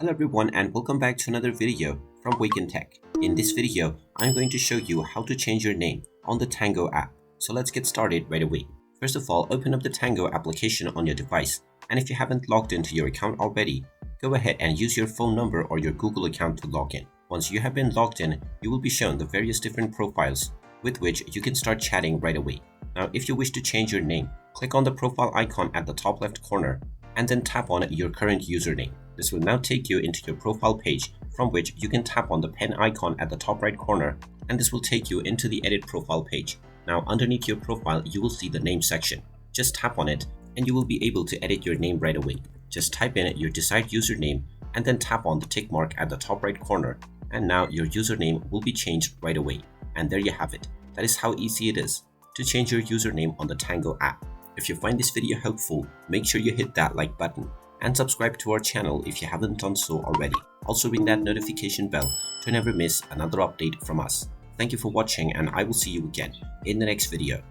Hello everyone and welcome back to another video from Wake&Tech. In this video, I'm going to show you how to change your name on the Tango app. So let's get started right away. First of all, open up the Tango application on your device, and if you haven't logged into your account already, go ahead and use your phone number or your Google account to log in. Once you have been logged in, you will be shown the various different profiles with which you can start chatting right away. Now, if you wish to change your name, click on the profile icon at the top left corner and then tap on your current username. This will now take you into your profile page, from which you can tap on the pen icon at the top right corner, and this will take you into the edit profile page. Now underneath your profile, you will see the name section. Just tap on it and you will be able to edit your name right away. Just type in your desired username and then tap on the tick mark at the top right corner, and now your username will be changed right away. And there you have it. That is how easy it is to change your username on the Tango app. If you find this video helpful, make sure you hit that like button and subscribe to our channel if you haven't done so already. Also ring that notification bell to never miss another update from us. Thank you for watching, and I will see you again in the next video.